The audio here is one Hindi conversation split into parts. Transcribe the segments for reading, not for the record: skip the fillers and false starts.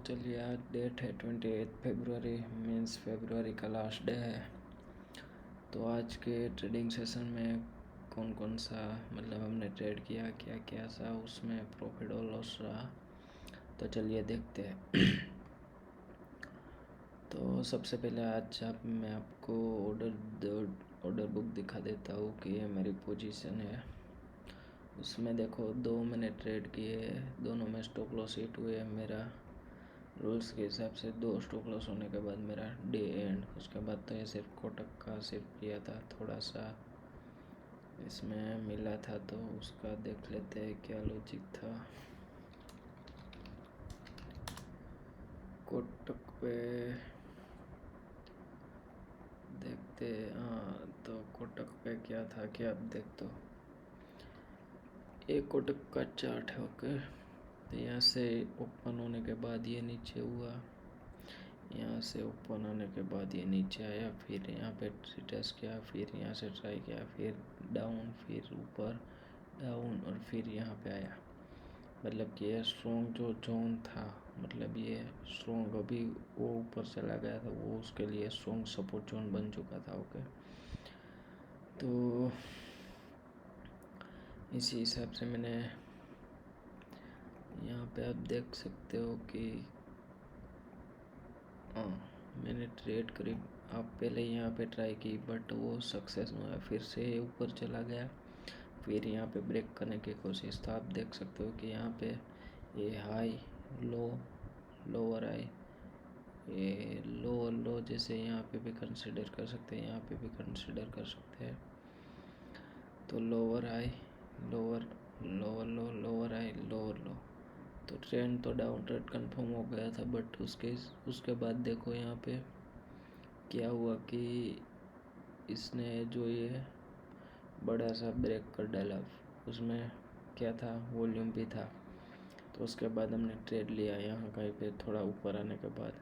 चलिए आज डेट है 28 फरवरी मीन्स फरवरी का लास्ट डे है। तो आज के ट्रेडिंग सेशन में कौन कौन सा मतलब हमने ट्रेड किया, क्या क्या सा उसमें प्रॉफिट और लॉस रहा, तो चलिए देखते हैं। तो सबसे पहले आज मैं आपको ऑर्डर बुक दिखा देता हूँ कि ये मेरी पोजीशन है। उसमें देखो दो मैंने ट्रेड किए, दोनों में स्टॉप लॉस हिट हुए। मेरा रूल्स के हिसाब से 2 स्टॉप लॉस होने के बाद मेरा डे एंड, उसके बाद तो ये सिर्फ कोटक का सिर्फ किया था, थोड़ा सा इसमें मिला था तो उसका देख लेते हैं क्या लॉजिक था। कोटक पे देखते हाँ, तो कोटक पे क्या था कि आप देख दो, एक कोटक का चार्ट है। ओके, तो यहाँ से ओपन होने के बाद ये नीचे हुआ, यहाँ से ओपन होने के बाद ये नीचे आया, फिर यहाँ पे रिटेस्ट किया, फिर यहाँ से ट्राई किया, फिर डाउन, फिर ऊपर डाउन और फिर यहाँ पे आया। मतलब कि ये स्ट्रॉन्ग जो जोन था, मतलब ये स्ट्रॉन्ग अभी वो ऊपर चला गया था, वो उसके लिए स्ट्रॉन्ग सपोर्ट जोन बन चुका था। ओके, तो इसी हिसाब से मैंने यहाँ पे आप देख सकते हो कि हाँ मैंने ट्रेड करीब आप पहले यहाँ पे ट्राई की बट वो सक्सेस नहीं हुआ, फिर से ऊपर चला गया, फिर यहाँ पे ब्रेक करने की कोशिश। तो आप देख सकते हो कि यहाँ पे ये हाई लो लोअर हाई, ये लो लो जैसे यहाँ पे भी कंसिडर कर सकते हैं, यहाँ पे भी कंसिडर कर सकते हैं। तो लोअर हाई लोअर लोअर लो लोअर हाई लोअर लो, तो ट्रेंड तो डाउन ट्रेंड कन्फर्म हो गया था। बट उसके बाद देखो यहाँ पे क्या हुआ कि इसने जो ये बड़ा सा ब्रेक कर डाला, उसमें क्या था, वॉल्यूम भी था। तो उसके बाद हमने ट्रेड लिया यहाँ कहीं पे थोड़ा ऊपर आने के बाद,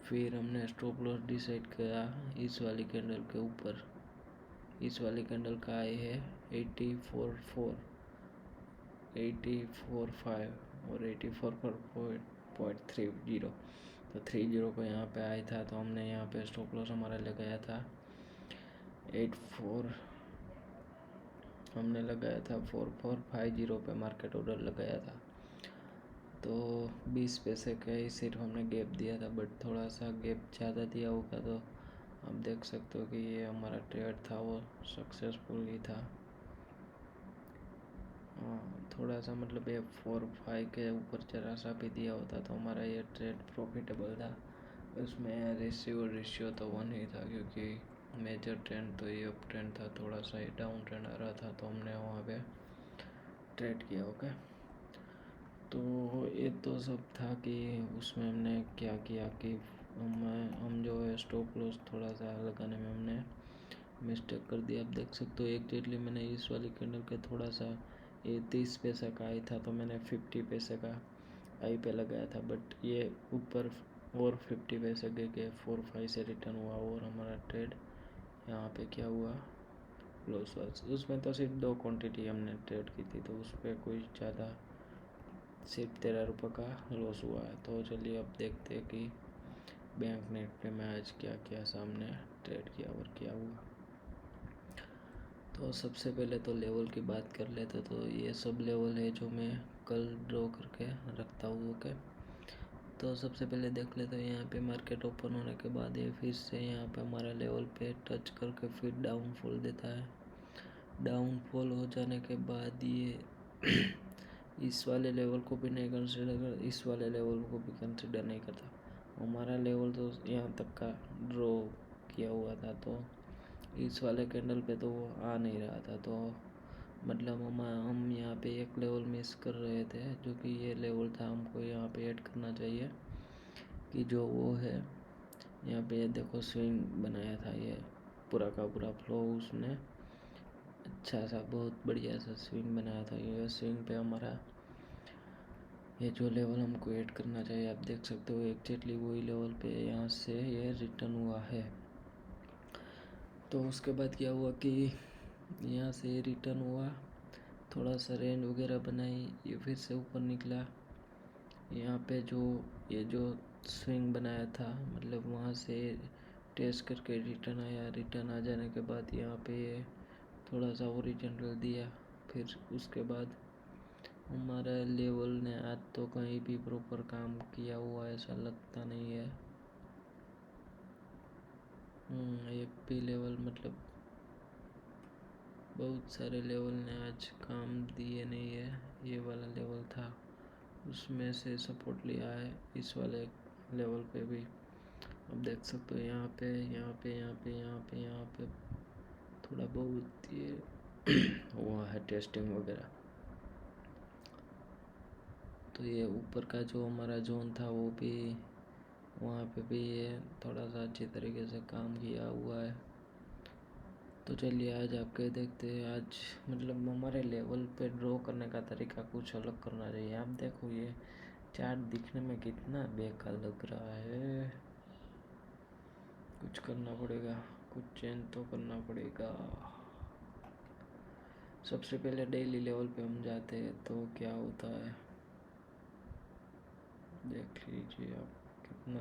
फिर हमने स्टॉप लॉस डिसाइड किया इस वाली कैंडल के ऊपर। इस वाली कैंडल का आई है 84.5 और 84.30। तो 30 को यहाँ पे आया था, तो हमने यहाँ पे स्टॉप लॉस हमारा लगाया था 84, हमने लगाया था 4450 पे मार्केट ऑर्डर लगाया था। तो 20 पैसे का ही सिर्फ हमने गैप दिया था, बट थोड़ा सा गैप ज़्यादा दिया होगा। तो आप देख सकते हो कि ये हमारा ट्रेड था वो सक्सेसफुल ही था। थोड़ा सा मतलब ये 4-5 के ऊपर जरा सा भी दिया होता तो हमारा ये ट्रेड प्रॉफिटेबल था। उसमें रेशियो तो 1 ही था, क्योंकि मेजर ट्रेंड तो ये अप ट्रेंड था, थोड़ा सा ये डाउन ट्रेंड आ रहा था, तो हमने वहाँ पे ट्रेड किया। ओके, तो ये तो सब था कि उसमें हमने क्या किया कि हम जो है स्टॉप लॉस थोड़ा सा लगाने में हमने मिस्टेक कर दिया। आप देख सकते हो एग्जैक्टली मैंने इस वाली कैंडल के थोड़ा सा ये 30 पैसे का आई था, तो मैंने 50 पैसे का आई पे लगाया था, बट ये ऊपर और 50 पैसे के 4-5 से रिटर्न हुआ और हमारा ट्रेड यहाँ पे क्या हुआ, लॉस हुआ। उसमें तो सिर्फ 2 क्वांटिटी हमने ट्रेड की थी, तो उस पर कोई ज़्यादा सिर्फ 13 रुपये का लॉस हुआ है। तो चलिए अब देखते हैं कि बैंक निफ्टी में आज क्या क्या सामने ट्रेड किया और क्या हुआ। तो सबसे पहले तो लेवल की बात कर लेते, तो ये सब लेवल है जो मैं कल ड्रॉ करके रखता हूँ। ओके, तो सबसे पहले देख लेते हैं यहाँ पे मार्केट ओपन होने के बाद ये फिर से यहाँ पे हमारा लेवल पे टच करके फिर डाउनफॉल देता है। डाउनफॉल हो जाने के बाद ये इस वाले लेवल को भी नहीं कंसिडर कर, इस वाले लेवल को भी कंसिडर नहीं करता। हमारा लेवल तो यहाँ तक का ड्रॉ किया हुआ था, तो इस वाले कैंडल पे तो वो आ नहीं रहा था, तो मतलब हम यहाँ पे एक लेवल मिस कर रहे थे, जो कि ये लेवल था, हमको यहाँ पे ऐड करना चाहिए कि जो वो है यहाँ पे देखो स्विंग बनाया था, ये पूरा का पूरा फ्लो उसने अच्छा सा बहुत बढ़िया सा स्विंग बनाया था। ये स्विंग पे हमारा ये जो लेवल हमको ऐड करना चाहिए, आप देख सकते हो एग्जैक्टली वही लेवल पे यहाँ से ये रिटर्न हुआ है। तो उसके बाद क्या हुआ कि यहाँ से रिटर्न हुआ, थोड़ा सा रेंज वगैरह बनाई, ये फिर से ऊपर निकला। यहाँ पे जो ये जो स्विंग बनाया था मतलब वहाँ से टेस्ट करके रिटर्न आया। रिटर्न आ जाने के बाद यहाँ पे ये थोड़ा सा ओरिजिनल दिया। फिर उसके बाद हमारा लेवल ने आज तो कहीं भी प्रॉपर काम किया हुआ ऐसा लगता नहीं है। एक भी लेवल मतलब बहुत सारे लेवल ने आज काम दिए नहीं है। ये वाला लेवल था उसमें से सपोर्ट लिया है इस वाले लेवल पे भी। अब देख सकते हो यहाँ पे यहाँ पे यहाँ पे यहाँ पे यहाँ पे थोड़ा बहुत ये हुआ है टेस्टिंग वगैरह। तो ये ऊपर का जो हमारा जोन था वो भी वहाँ पे भी ये थोड़ा सा अच्छी तरीके से काम किया हुआ है। तो चलिए आज आपके देखते हैं। आज मतलब हमारे लेवल पे ड्रॉ करने का तरीका कुछ अलग करना चाहिए। आप देखो ये चार्ट दिखने में कितना बेकार लग रहा है। कुछ करना पड़ेगा, कुछ चेंज तो करना पड़ेगा। सबसे पहले डेली लेवल पे हम जाते हैं तो क्या होता है देख लीजिए आप। कितना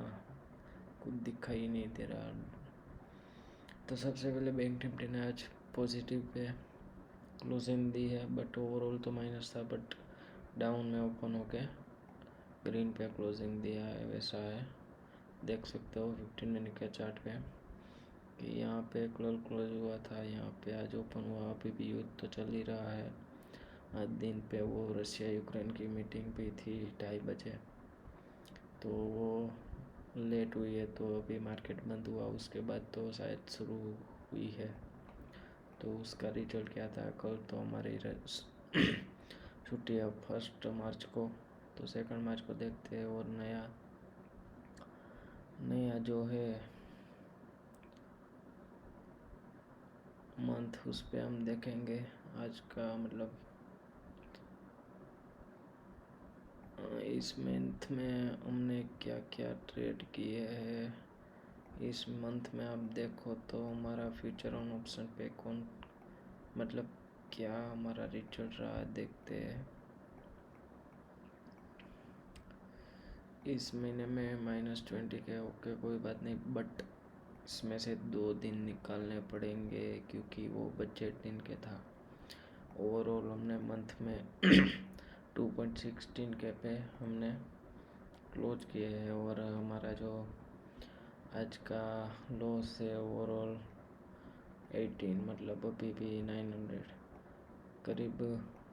कुछ दिखाई नहीं दे रहा। तो सबसे पहले बैंक निफ्टी ने आज पॉजिटिव पे क्लोजिंग दी है बट ओवरऑल तो माइनस था। बट डाउन में ओपन होके ग्रीन पे क्लोजिंग दिया है वैसा है। देख सकते हो 15 मिनट के चार्ट पे कि यहाँ पे क्लोज हुआ था, यहाँ पे आज ओपन हुआ। अभी भी युद्ध तो चल ही रहा है। आज दिन पे वो रशिया यूक्रेन की मीटिंग भी थी 2:30 बजे तो वो लेट हुई है तो अभी मार्केट बंद हुआ। उसके बाद तो शायद शुरू हुई है। तो उसका रिजल्ट क्या था कल तो हमारी छुट्टी है 1 मार्च को। तो 2 मार्च को देखते हैं और नया जो है मंथ उस पर हम देखेंगे आज का मतलब इस मंथ में हमने क्या क्या ट्रेड किए हैं। इस मंथ में आप देखो तो हमारा फ्यूचर ऑन ऑप्शन पे कौन मतलब क्या हमारा रिजल्ट रहा देखते हैं। इस महीने में -20 के ओके कोई बात नहीं बट इसमें से 2 दिन निकालने पड़ेंगे क्योंकि वो बजट दिन के था। ओवरऑल हमने मंथ में 2.16 के पे हमने क्लोज किए हैं और हमारा जो आज का लॉस है ओवरऑल 18 मतलब अभी भी 900 करीब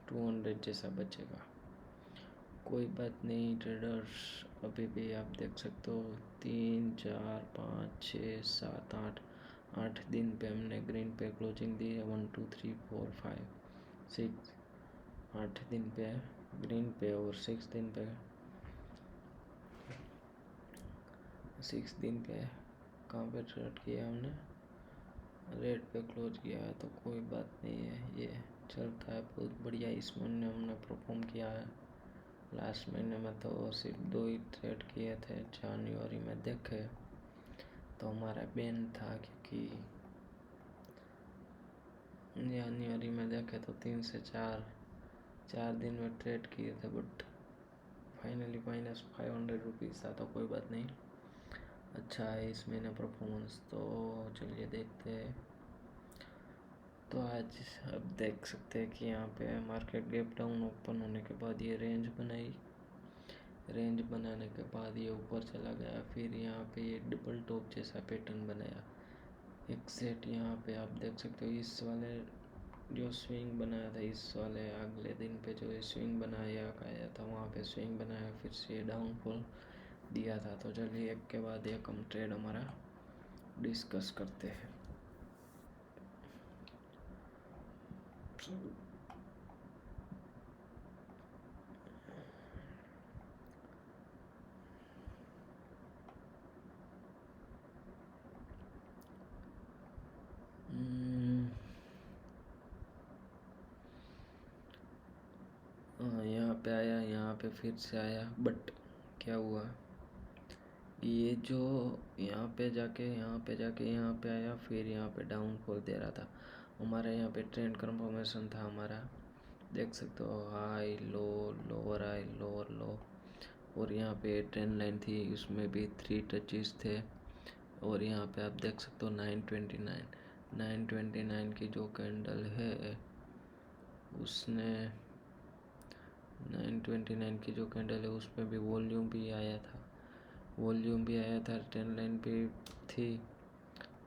200 जैसा बचेगा। कोई बात नहीं ट्रेडर्स। अभी भी आप देख सकते हो 3 4 5 6 7 8 दिन पे हमने ग्रीन पे क्लोजिंग दी है। 1 2 3 4 5 6 8 दिन पे ग्रीन पे और 6 दिन पे कहाँ पे ट्रेड किया हमने रेड पे क्लोज किया है। तो कोई बात नहीं है ये चलता है बहुत बढ़िया। इस महीने हमने परफॉर्म किया है। लास्ट महीने में तो सिर्फ 2 ही ट्रेड किए थे। जनवरी में देखे तो हमारा बैन था क्योंकि जनवरी में देखे तो 3 से 4 दिन में ट्रेड किए थे बट फाइनली -500 रुपीज़ था। तो कोई बात नहीं अच्छा है इस महीने परफॉर्मेंस। तो चलिए देखते हैं। तो आज अब देख सकते हैं कि यहाँ पे मार्केट गैप डाउन ओपन होने के बाद ये रेंज बनाई। रेंज बनाने के बाद ये ऊपर चला गया। फिर यहाँ पे ये डबल टॉप जैसा पैटर्न बनाया। एक सेट यहाँ पे आप देख सकते हो इस वाले जो स्विंग बनाया था इस वाले अगले दिन पे जो स्विंग बनाया था वहाँ पे स्विंग बनाया फिर से डाउनफॉल दिया था। तो चलिए एक के बाद एक हम ट्रेड हमारा डिस्कस करते हैं। यहाँ पे आया, यहाँ पे फिर से आया बट क्या हुआ ये जो यहाँ पे जाके यहाँ पे आया फिर यहाँ पे डाउनफॉल दे रहा था। हमारे यहाँ पे ट्रेंड कंफर्मेशन था हमारा। देख सकते हो high low lower high lower लो और यहाँ पे ट्रेंड लाइन थी, उसमें भी 3 टचेस थे। और यहाँ पे आप देख सकते हो 929 की जो कैंडल है उसने 929 की जो कैंडल है उसमें भी वॉल्यूम भी आया था, ट्रेंड लाइन पे थी,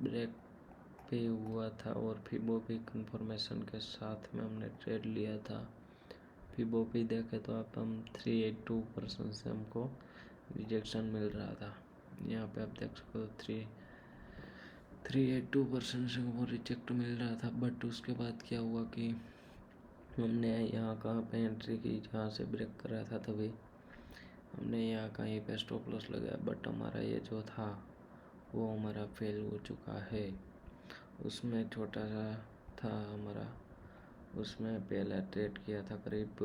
ब्रेक पे हुआ था और फिबो भी कंफर्मेशन के साथ में हमने ट्रेड लिया था। फिबो भी देखे तो आप हम 382% से हमको रिजेक्शन मिल रहा था। यहाँ पे आप देख सकते हो 382% से हमको रिजेक्ट मिल रहा था। बट उसके बाद क्या हुआ कि हमने यहाँ कहाँ पे एंट्री की, जहाँ से ब्रेक कर रहा था तभी हमने यहाँ कहीं पे स्टॉप लॉस लगाया। बट हमारा ये जो था वो हमारा फेल हो चुका है। उसमें छोटा सा था हमारा, उसमें पहला ट्रेड किया था करीब,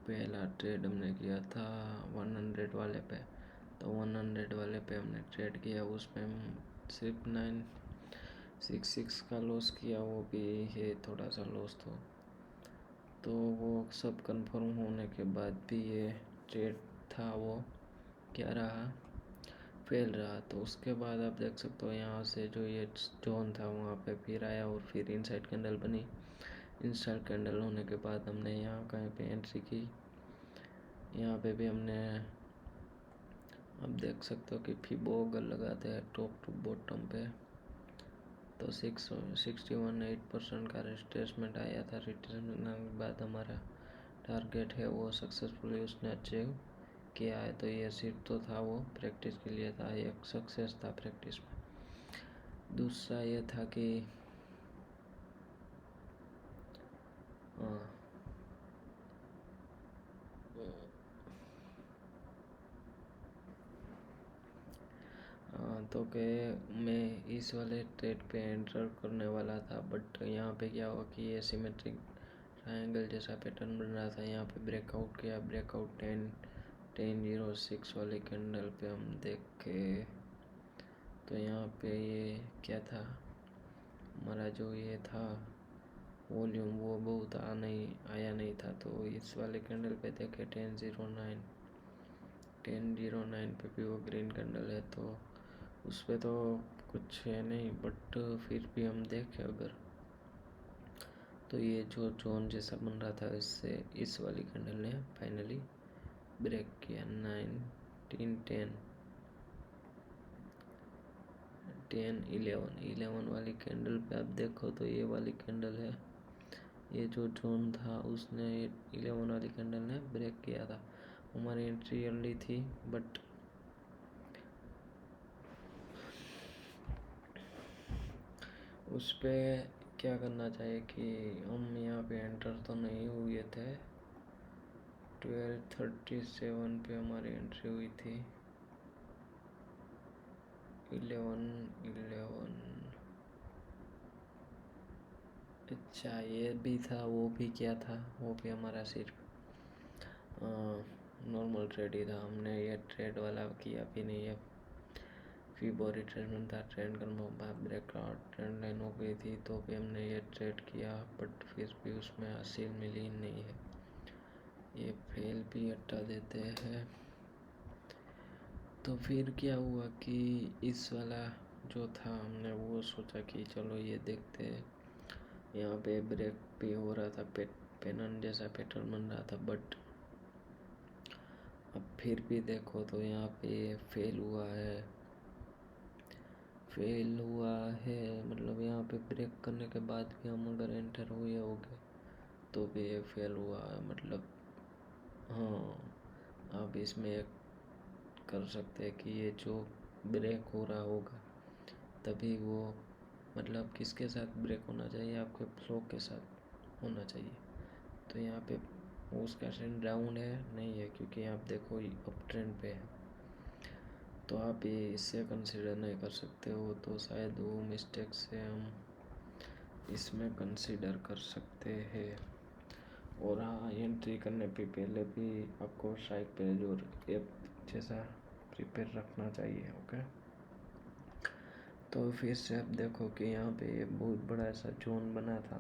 पहला ट्रेड हमने किया था 100 वाले पे। तो 100 वाले पे हमने ट्रेड किया, उसमें हम सिर्फ 966 का लॉस किया, वो भी है थोड़ा सा लॉस तो वो सब कंफर्म होने के बाद भी ये ट्रेड था वो क्या रहा, फेल रहा। तो उसके बाद आप देख सकते हो यहाँ से जो ये जोन था वहाँ पे फिर आया और फिर इनसाइड कैंडल बनी। इनसाइड कैंडल होने के बाद हमने यहाँ कहीं पे एंट्री की, यहाँ पे भी हमने आप देख सकते हो कि फिबो अगर लगाते हैं टॉप टू बॉटम पे तो 61.8% का रिट्रेसमेंट आया था। रिट्रेसमेंट के बाद हमारा टारगेट है वो सक्सेसफुली उसने अचीव किया है। तो ये सिर्फ तो था वो प्रैक्टिस के लिए था, एक सक्सेस था प्रैक्टिस में। दूसरा ये था कि तो के मैं इस वाले ट्रेड पे एंटर करने वाला था। बट यहाँ पे क्या हुआ कि ये सिमेट्रिक ट्रायंगल जैसा पैटर्न बन रहा था, यहाँ पे ब्रेकआउट किया, ब्रेकआउट 1006 वाले कैंडल पे हम देखे तो यहाँ पे ये क्या था, हमारा जो ये था वॉल्यूम वो बहुत आया नहीं था। तो इस वाले कैंडल पे देखे 1009 पे भी वो ग्रीन कैंडल है, तो उस पर तो कुछ है नहीं। बट फिर भी हम देखें अगर तो ये जो जोन जैसा बन रहा था इससे इस वाली कैंडल ने फाइनली ब्रेक किया। 11 वाली कैंडल पे आप देखो तो ये वाली कैंडल है, ये जो जोन था उसने 11 वाली कैंडल ने ब्रेक किया था। हमारी एंट्री अर्ली थी बट उस पर क्या करना चाहिए कि हम यहाँ पे एंटर तो नहीं हुए थे। 1237 पे हमारी एंट्री हुई थी। 11 अच्छा ये भी था, वो भी क्या था, वो भी हमारा सिर्फ नॉर्मल ट्रेड ही था, हमने ये ट्रेड वाला किया भी नहीं है। फिबो रिट्रेसमेंट था, trend confirm breakout trend line हो गई थी तो भी हमने ये ट्रेड किया। बट फिर भी उसमें हासिल मिली नहीं है, ये फेल भी हटा देते हैं। तो फिर क्या हुआ कि इस वाला जो था हमने वो सोचा कि चलो ये देखते हैं, यहाँ पे ब्रेक भी हो रहा था, पेनन जैसा पैटर्न बन रहा था। बट अब फिर भी देखो तो यहाँ पे फेल हुआ है, मतलब यहाँ पे ब्रेक करने के बाद भी हम अगर एंटर हुए होंगे तो भी ये फेल हुआ है। मतलब हाँ, आप इसमें एक कर सकते हैं कि ये जो ब्रेक हो रहा होगा तभी वो, मतलब किसके साथ ब्रेक होना चाहिए, आपके फ्लो के साथ होना चाहिए। तो यहाँ पे उसका ट्रेंड डाउन है नहीं है, क्योंकि आप देखो अप ट्रेंड पे है, तो आप ये इससे कंसिडर नहीं कर सकते हो। तो शायद वो मिस्टेक से हम इसमें कंसिडर कर सकते हैं। और हाँ, एंट्री करने पे पहले भी आपको स्ट्राइक पे जो एप जैसा प्रिपेयर रखना चाहिए। ओके, तो फिर से आप देखो कि यहाँ पे बहुत बड़ा ऐसा जोन बना था,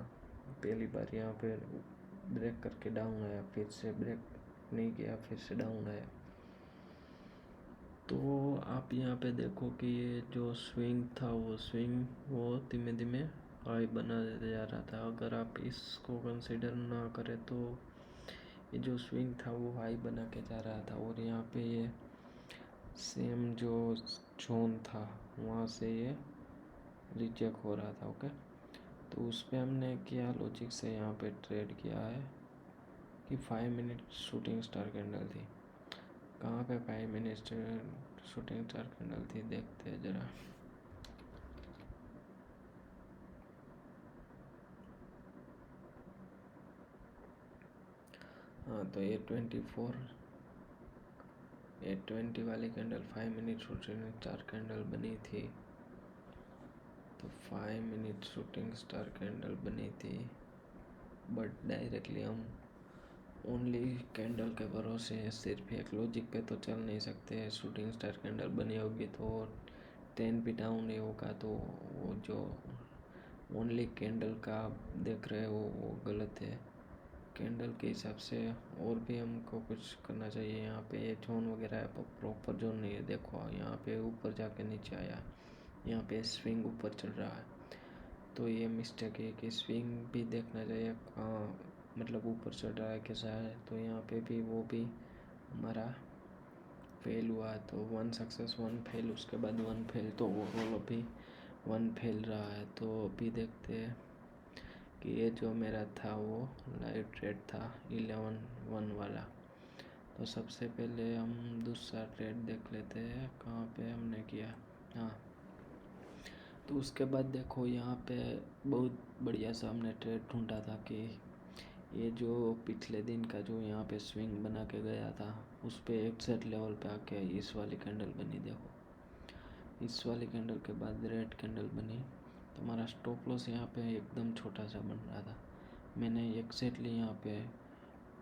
पहली बार यहाँ पे ब्रेक करके डाउन आया, फिर से ब्रेक नहीं किया, फिर से डाउन आया। तो आप यहाँ पे देखो कि ये जो स्विंग था वो धीमे धीमे हाई बना देते जा रहा था। अगर आप इसको कंसिडर ना करें तो ये जो स्विंग था वो हाई बना के जा रहा था, और यहाँ पे ये सेम जो जोन था वहाँ से ये रिजेक्ट हो रहा था। ओके, तो उस पर हमने क्या लॉजिक से यहाँ पे ट्रेड किया है कि 5 मिनट शूटिंग स्टार कैंडल थी। कहाँ पे 5 मिनट शूटिंग स्टार कैंडल थी देखते हैं ज़रा। हाँ, तो A20 वाली candle 5 minute shooting star candle बनी थी। तो 5 मिनट शूटिंग स्टार कैंडल बनी थी, बट डायरेक्टली हम ओनली कैंडल के भरोसे सिर्फ एक लॉजिक पे तो चल नहीं सकते। शूटिंग स्टार कैंडल बनी होगी तो 10 भी डाउन नहीं होगा, तो वो जो ओनली कैंडल का आप देख रहे हो वो गलत है। कैंडल के हिसाब से और भी हमको कुछ करना चाहिए। यहाँ पे ये जोन वगैरह है, प्रॉपर जोन नहीं है। देखो यहाँ पे ऊपर जाके नीचे आया, यहाँ पे स्विंग ऊपर चल रहा है, तो ये मिस्टेक है कि स्विंग भी देखना चाहिए कहाँ, मतलब ऊपर चल रहा है कैसा है। तो यहाँ पे भी वो भी हमारा फेल हुआ, तो 1 सक्सेस 1 फेल, उसके बाद 1 फेल, तो ओवरऑल अभी 1 फेल रहा है। तो अभी देखते हैं कि ये जो मेरा था वो लाइव ट्रेड था 11-1 वाला। तो सबसे पहले हम दूसरा ट्रेड देख लेते हैं कहाँ पे हमने किया। हाँ, तो उसके बाद देखो यहाँ पे बहुत बढ़िया सा हमने ट्रेड ढूंढा था कि ये जो पिछले दिन का जो यहाँ पे स्विंग बना के गया था उस पे एग्जैक्ट लेवल पे आके इस वाली कैंडल बनी। देखो इस वाली कैंडल के बाद रेड कैंडल बनी, तो हमारा स्टॉप लॉस यहाँ पे एकदम छोटा सा बन रहा था। मैंने एग्जैक्टली यहाँ पे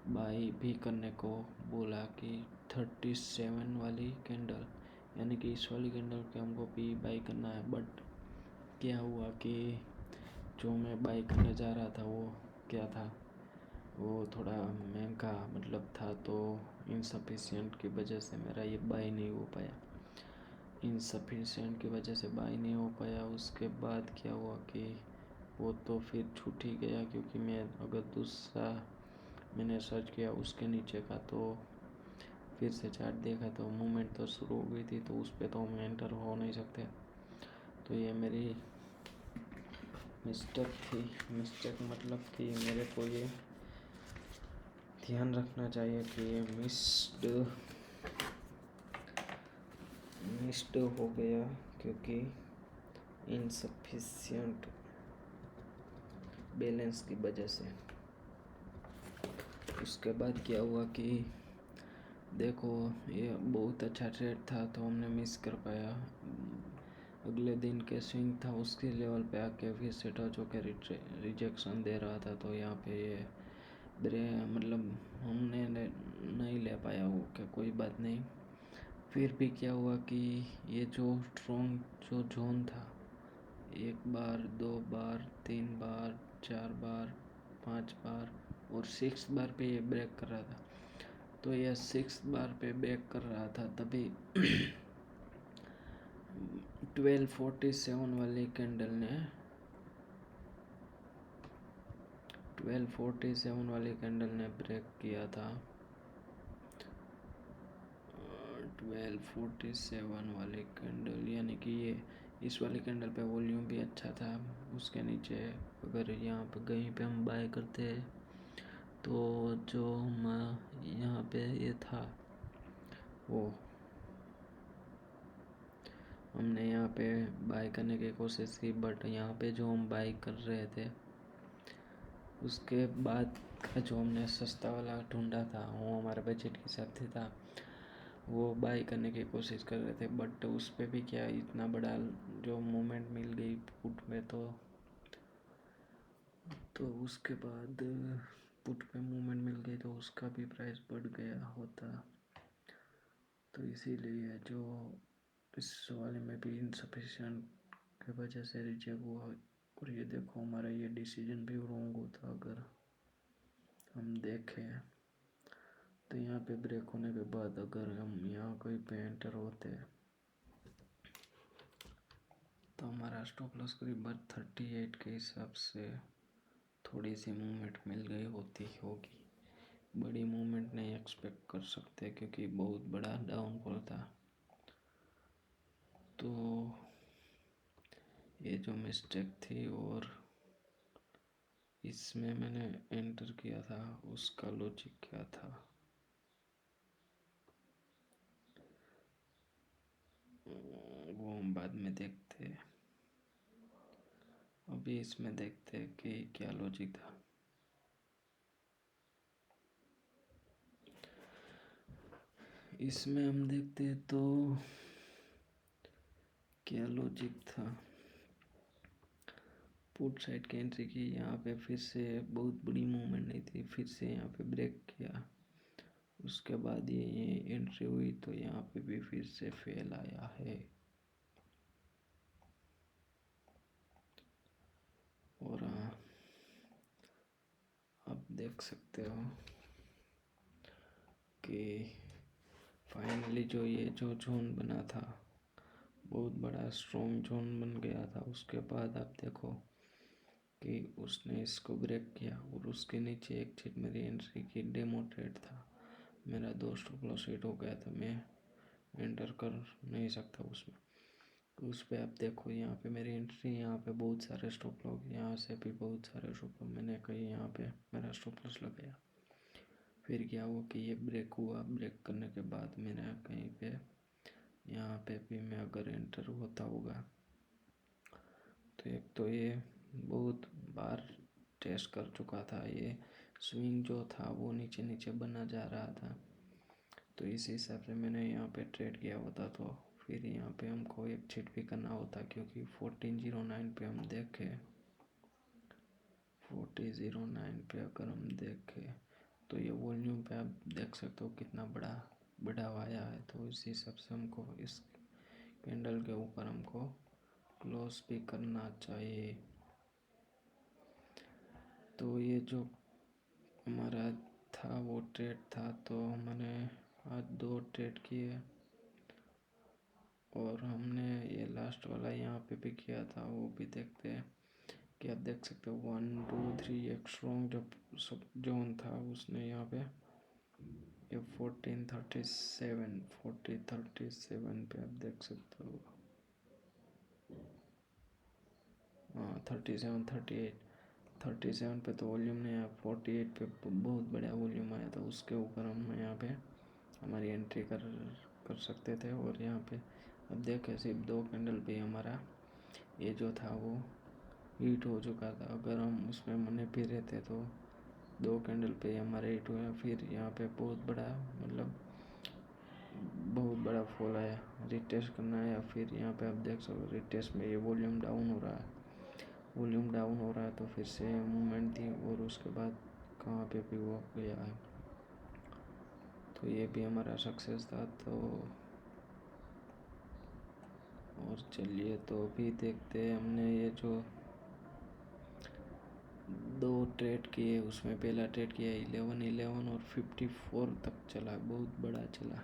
बाई भी करने को बोला कि 37 वाली कैंडल, यानी कि इस वाली कैंडल के हमको भी बाई करना है। बट क्या हुआ कि जो मैं बाई करने जा रहा था वो क्या था, वो थोड़ा महंगा मतलब था, तो इनसफिशिएंट की वजह से मेरा ये बाई नहीं हो पाया। इनसफिशिएंट की वजह से बाई नहीं हो पाया। उसके बाद क्या हुआ कि वो तो फिर छूट ही गया, क्योंकि मैं अगर दूसरा मैंने सर्च किया उसके नीचे का, तो फिर से चार्ट देखा तो मूवमेंट तो शुरू हो गई थी, तो उस पर तो हम एंटर हो नहीं सकते। तो ये मेरी मिस्टेक थी। मिस्टेक मतलब कि मेरे को ये ध्यान रखना चाहिए कि ये मिस्ड हो गया, क्योंकि इनसफिशिएंट बैलेंस की वजह से। उसके बाद क्या हुआ कि देखो ये बहुत अच्छा ट्रेड था, तो हमने मिस कर पाया। अगले दिन के स्विंग था उसके लेवल पे आके फिर से टच होकर रिजेक्शन दे रहा था, तो यहाँ पे ये मतलब हमने नहीं ले पाया वो, क्या कोई बात नहीं। फिर भी क्या हुआ कि ये जो स्ट्रॉन्ग जो जोन था, 1 बार 2 बार 3 बार 4 बार 5 बार और 6 बार पे ये ब्रेक कर रहा था। तो यह 6 बार पे ब्रेक कर रहा था, तभी 1247 वाली कैंडल ने 1247 वाली कैंडल ने ब्रेक किया था। 1247 वाली कैंडल, यानी कि ये इस वाली कैंडल पे वॉल्यूम भी अच्छा था। उसके नीचे अगर यहाँ पे कहीं पे हम बाय करते हैं, तो जो हम यहाँ पे ये था वो हमने यहाँ पे बाय करने की कोशिश की, बट यहाँ पे जो हम बाय कर रहे थे उसके बाद का जो हमने सस्ता वाला ढूंढा था वो हमारे बजट के हिसाब से था, वो बाय करने की कोशिश कर रहे थे। बट उस पर भी क्या इतना बड़ा जो मूवमेंट मिल गई पुट में, तो उसके बाद पुट पे मूवमेंट मिल गई तो उसका भी प्राइस बढ़ गया होता। तो इसीलिए जो इस वाले में भी इनसफिशिएंट की वजह से रिजेक्ट हुआ। और ये देखो हमारा ये डिसीजन भी रॉन्ग होता अगर हम देखें तो यहाँ पे ब्रेक होने के बाद अगर हम यहाँ कोई पे एंटर होते तो हमारा स्टॉप लॉस करीब 38 के हिसाब से थोड़ी सी मूवमेंट मिल गई होती होगी। बड़ी मूवमेंट नहीं एक्सपेक्ट कर सकते क्योंकि बहुत बड़ा डाउनफॉल था। तो ये जो मिस्टेक थी और इसमें मैंने एंटर किया था उसका लॉजिक क्या था वो हम बाद में देखते हैं। अभी इसमें देखते हैं कि क्या लॉजिक था। इसमें हम देखते हैं तो क्या लॉजिक था। पुट साइड की एंट्री की, यहाँ पे फिर से बहुत बड़ी मूवमेंट नहीं थी, फिर से यहाँ पे ब्रेक किया, उसके बाद ये एंट्री हुई तो यहाँ पे भी फिर से फेल आया है। और आप देख सकते हो कि फाइनली जो ये जो जोन बना था बहुत बड़ा स्ट्रॉन्ग जोन बन गया था। उसके बाद आप देखो कि उसने इसको ब्रेक किया और उसके नीचे एक चीज मेरी एंट्री की डेमो ट्रेड था। मेरा 2 स्टॉप लॉस हिट हो गया था, मैं एंटर कर नहीं सकता उसमें। तो उस पर आप देखो यहाँ पे मेरी एंट्री, यहाँ पे बहुत सारे स्टॉप लॉस, यहाँ से भी बहुत सारे स्टॉप लॉस मैंने कहीं यहाँ पे मेरा स्टॉप लॉस लगाया। फिर क्या हुआ कि ये ब्रेक हुआ, ब्रेक करने के बाद मेरा कहीं पे यहाँ पे भी मैं अगर एंटर होता होगा तो एक तो ये बहुत बार टेस्ट कर चुका था, ये स्विंग जो था वो नीचे नीचे बना जा रहा था। तो इस हिसाब से मैंने यहाँ पे ट्रेड किया होता तो फिर यहाँ पे हमको एक छिट भी करना होता क्योंकि 1409 पे हम देखें, 4009 पे अगर हम देखें तो ये वॉल्यूम पे आप देख सकते हो कितना बड़ा आया है। तो इस हिसाब से हमको इस कैंडल के ऊपर हमको क्लोज भी करना चाहिए। तो ये जो हमारा था वो ट्रेड था, तो मैंने आज 2 ट्रेड किए और हमने ये लास्ट वाला यहाँ पे भी किया था, वो भी देखते हैं कि आप देख सकते हो 1 2 3 एक स्ट्रॉन्ग जो सब जोन था उसने यहाँ पे ये 4037 पे आप देख सकते हो। हाँ 37 पे तो वॉल्यूम नहीं आया, 48 पे बहुत बड़ा वॉल्यूम आया था। उसके ऊपर हम यहाँ पे हमारी एंट्री कर सकते थे। और यहाँ पे अब देखें सिर्फ 2 कैंडल पे हमारा ये जो था वो हीट हो चुका था। अगर हम उसमें मने भी रहते तो 2 कैंडल पे हमारे हिट हुए। फिर यहाँ पे बहुत बड़ा फॉल आया, रिटेस्ट करना आया। फिर यहाँ पे आप देख सकते हो रिटेस्ट में ये वॉल्यूम डाउन हो रहा है, तो फिर से मूवमेंट थी और उसके बाद कहाँ पे भी वो गया है। तो ये भी हमारा सक्सेस था। तो और चलिए तो अभी देखते हैं हमने ये जो 2 ट्रेड किए उसमें पहला ट्रेड किया 11 और 54 तक चला, बहुत बड़ा चला।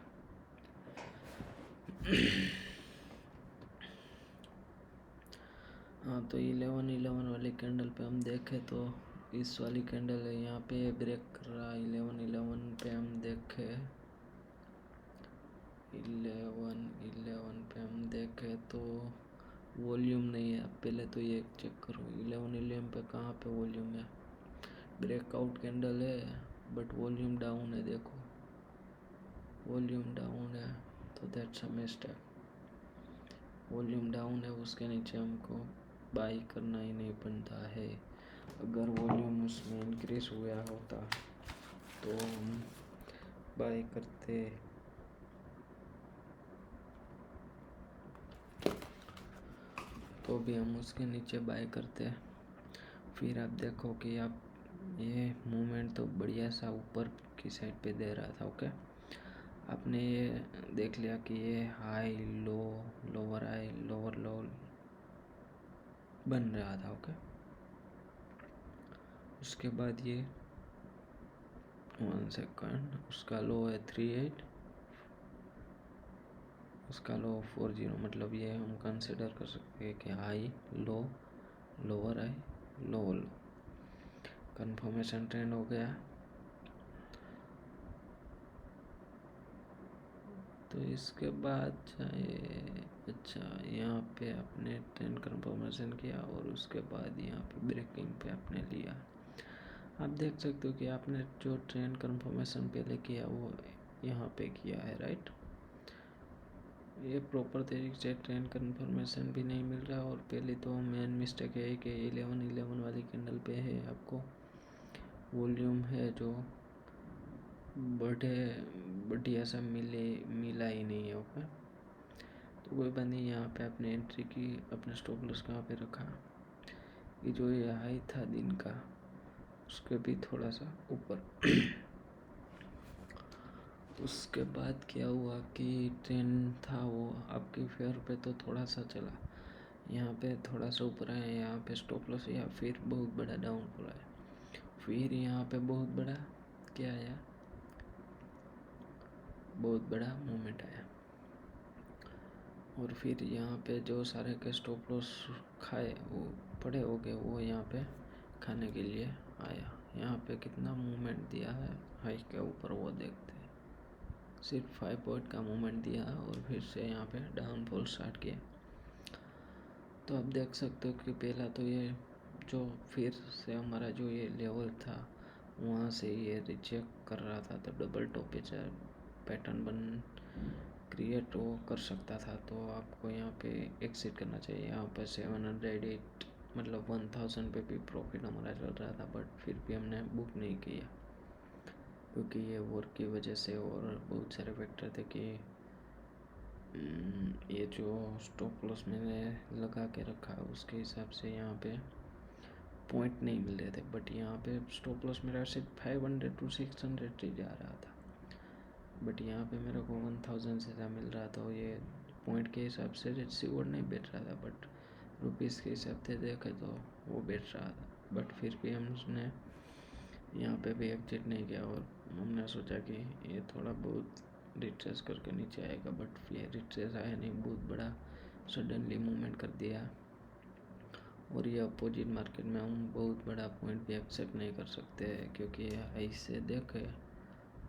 हाँ तो 11 वाली कैंडल पे हम देखें तो इस वाली कैंडल है यहाँ पे ब्रेक कर रहा है। 11 पे हम देखें 11 पे हम देखें तो वॉल्यूम नहीं है। पहले तो ये चेक करो 11 पे कहाँ पे वॉल्यूम है। ब्रेकआउट कैंडल है बट वॉल्यूम डाउन है, देखो वॉल्यूम डाउन है तो that's a mistake. Volume down है, उसके नीचे हमको बाई करना ही नहीं बनता है। अगर वॉल्यूम उसमें इंक्रीज हुआ होता तो हम बाई करते। तो भी हम उसके नीचे बाय करते। फिर आप देखो कि आप ये मूवमेंट तो बढ़िया सा ऊपर की साइड पे दे रहा था। ओके, आपने ये देख लिया कि ये high low, lower high lower लो बन रहा था। ओके, उसके बाद ये 1 सेकंड, उसका लो है 38, उसका लो 40, मतलब ये हम कंसिडर कर सकते हैं कि हाई लो, लोअर हाई, लो लो। कंफर्मेशन ट्रेंड हो गया। तो इसके बाद चाहे अच्छा यहाँ पे आपने ट्रेंड कंफर्मेशन किया और उसके बाद यहाँ पे ब्रेकिंग पे आपने लिया। आप देख सकते हो कि आपने जो ट्रेंड कंफर्मेशन पहले किया वो यहाँ पे किया है, राइट। ये प्रॉपर तरीके से ट्रेंड कंफर्मेशन भी नहीं मिल रहा, और पहले तो मेन मिस्टेक है कि 11 वाली कैंडल पे है आपको वॉल्यूम है जो बढ़िया सा मिला ही नहीं है। ओके, तो कोई बात नहीं। यहाँ पे आपने एंट्री की, अपने स्टॉप लॉस कहाँ पे रखा, ये जो ये हाई था दिन का उसके भी थोड़ा सा ऊपर। उसके बाद क्या हुआ कि ट्रेंड था वो आपके फेयर पे तो थोड़ा सा चला, यहाँ पे थोड़ा सा ऊपर आया, यहाँ पे स्टॉप लॉस या फिर बहुत बड़ा डाउनफॉल आया, फिर यहाँ पे बहुत बड़ा क्या आया, बहुत बड़ा मूवमेंट आया, और फिर यहाँ पे जो सारे के स्टॉप लॉस खाए वो पड़े हो गए, वो यहाँ पे खाने के लिए आया। यहाँ पे कितना मूवमेंट दिया है हाई के ऊपर वो देखते हैं, सिर्फ 5 पॉइंट का मूवमेंट दिया और फिर से यहाँ पे डाउनफॉल स्टार्ट किया। तो आप देख सकते हो कि पहला तो ये जो फिर से हमारा जो ये लेवल था वहाँ से ये रिजेक्ट कर रहा था, तो डबल टॉप पैटर्न बन क्रिएट वो कर सकता था, तो आपको यहाँ पे एक्सिट करना चाहिए। यहाँ पर 708 मतलब 1000 पे भी प्रॉफिट हमारा चल रहा था, बट फिर भी हमने बुक नहीं किया क्योंकि ये वॉर की वजह से और बहुत सारे फैक्टर थे कि ये जो स्टॉप लॉस मैंने लगा के रखा उसके हिसाब से यहाँ पे पॉइंट नहीं मिल रहे थे, बट यहाँ पे स्टॉप लॉस मेरा सिर्फ 500 to 600 ही जा रहा था, बट यहाँ पे मेरे को 1000 से ज़्यादा मिल रहा था। ये पॉइंट के हिसाब से रिसीवर नहीं बैठ रहा था, बट रुपीज़ के हिसाब से देखे तो वो बैठ रहा था, बट फिर भी हमने यहाँ पे भी एग्जिट नहीं किया और हमने सोचा कि ये थोड़ा बहुत रिट्रेस करके नीचे आएगा, बट ये रिट्रेस आया नहीं, बहुत बड़ा सडनली मूवमेंट कर दिया। और ये अपोजिट मार्केट में हम बहुत बड़ा पॉइंट भी एक्सेप्ट नहीं कर सकते क्योंकि हाई से देखे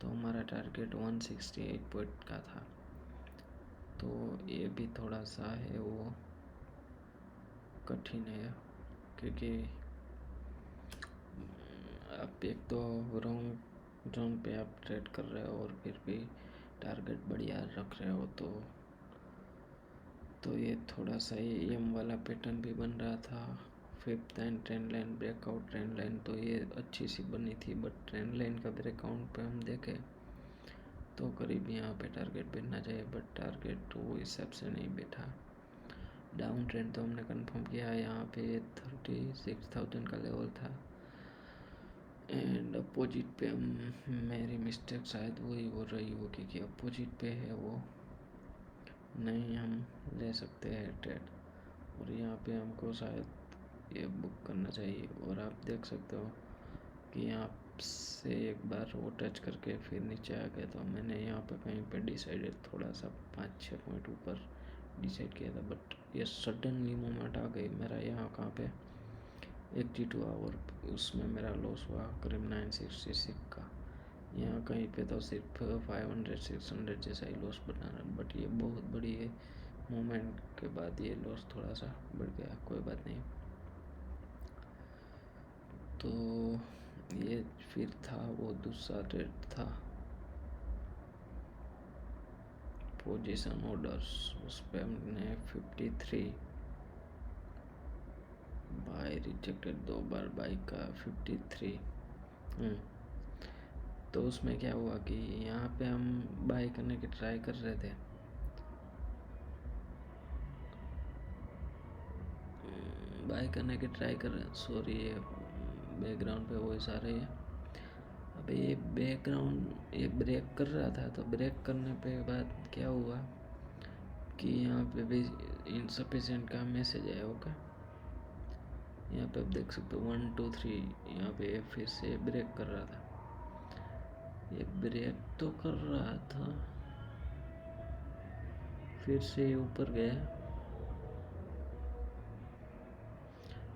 तो हमारा टारगेट 168 पॉइंट का था, तो ये भी थोड़ा सा है वो कठिन है क्योंकि आप एक तो रॉन्ग जोन पे आप ट्रेड कर रहे हो और फिर भी टारगेट बढ़िया रख रहे हो, तो ये थोड़ा सा ये एम वाला पैटर्न भी बन रहा था। 5th and trend line breakout, trend line तो ये अच्छी सी बनी थी, बट ट्रेंड लाइन का ब्रेकआउट पे हम देखें तो करीब यहाँ पे टारगेट बैठना चाहिए, बट टारगेट वो हिसाब से नहीं बैठा। डाउन ट्रेंड तो हमने कंफर्म किया, यहाँ पे 36,000 का लेवल था, एंड अपोजिट पे मेरी मिस्टेक शायद वही हो रही होगी कि अपोजिट पे है वो नहीं हम ले सकते हैं ट्रेड, और यहाँ पे हमको शायद ये बुक करना चाहिए। और आप देख सकते हो कि यहाँ से एक बार वो टच करके फिर नीचे आ गया, तो मैंने यहाँ पे कहीं पे डिसाइडेड थोड़ा सा 5-6 पॉइंट ऊपर डिसाइड किया था, बट ये सडनली मूवमेंट आ गई मेरा यहाँ कहाँ पे एग्जिट हुआ, और उसमें मेरा लॉस हुआ करीब 966 का। यहाँ कहीं पे तो सिर्फ 500-600 जैसा ही लॉस बना रहा, बट ये बहुत बड़ी है मूवमेंट के बाद ये लॉस थोड़ा सा बढ़ गया, कोई बात नहीं। तो ये फिर था वो दूसरा ट्रेड था पोजीशन ऑर्डर्स, उस पर हमने 53 बाय रिजेक्टेड, 2 बार बाई का 53। तो उसमें क्या हुआ कि यहाँ पे हम बाय करने की ट्राई कर रहे थे, बाय करने की ट्राई कर रहे हैं, सॉरी ये बैकग्राउंड पे वॉइस आ रही है। अबे ये बैकग्राउंड ये ब्रेक कर रहा था, तो ब्रेक करने पे बाद क्या हुआ कि यहाँ पे भी इनसफिशिएंट का मैसेज आया होगा। यहाँ पे आप देख सकते हो 1 2 3, यहाँ पे फिर से ब्रेक कर रहा था, ये ब्रेक तो कर रहा था, फिर से ऊपर गया।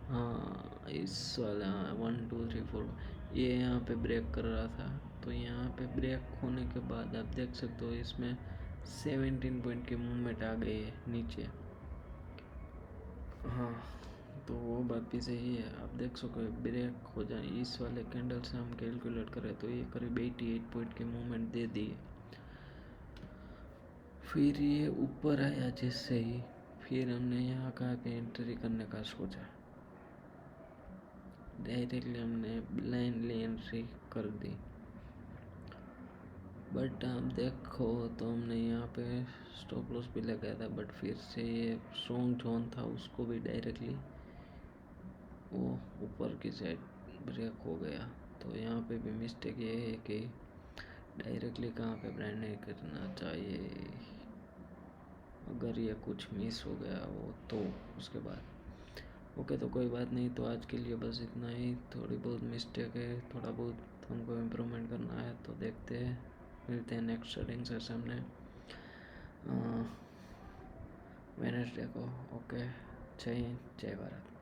हाँ इस वाला 1 2 3 4 ये यहाँ पे ब्रेक कर रहा था, तो यहाँ पे ब्रेक होने के बाद आप देख सकते हो इसमें 17 पॉइंट की मूवमेंट आ गई है नीचे। हाँ तो वो बात भी सही है, आप देख सको ब्रेक हो जाए इस वाले कैंडल से हम कैलकुलेट करें तो ये करीब 88 पॉइंट की मूवमेंट दे दी है। फिर ये ऊपर आया जिससे ही फिर हमने यहाँ कहा कि एंट्री करने का सोचा, डायरेक्टली हमने ब्लाइंडली एंट्री कर दी। बट आप देखो तो हमने यहाँ पे स्टॉप लॉस भी लगाया था, बट फिर से ये स्ट्रॉन्ग जोन था उसको भी डायरेक्टली वो ऊपर की साइड ब्रेक हो गया। तो यहाँ पे भी मिस्टेक ये है कि डायरेक्टली कहाँ पे ब्रांड नहीं करना चाहिए, अगर ये कुछ मिस हो गया वो तो उसके बाद ओके। तो कोई बात नहीं, तो आज के लिए बस इतना ही। थोड़ी बहुत मिस्टेक है, थोड़ा बहुत हमको इम्प्रूवमेंट करना है, तो देखते हैं, मिलते हैं नेक्स्ट ट्रेडिंग सेशन में वेडनेसडे को। ओके, जय हिंद, जय भारत।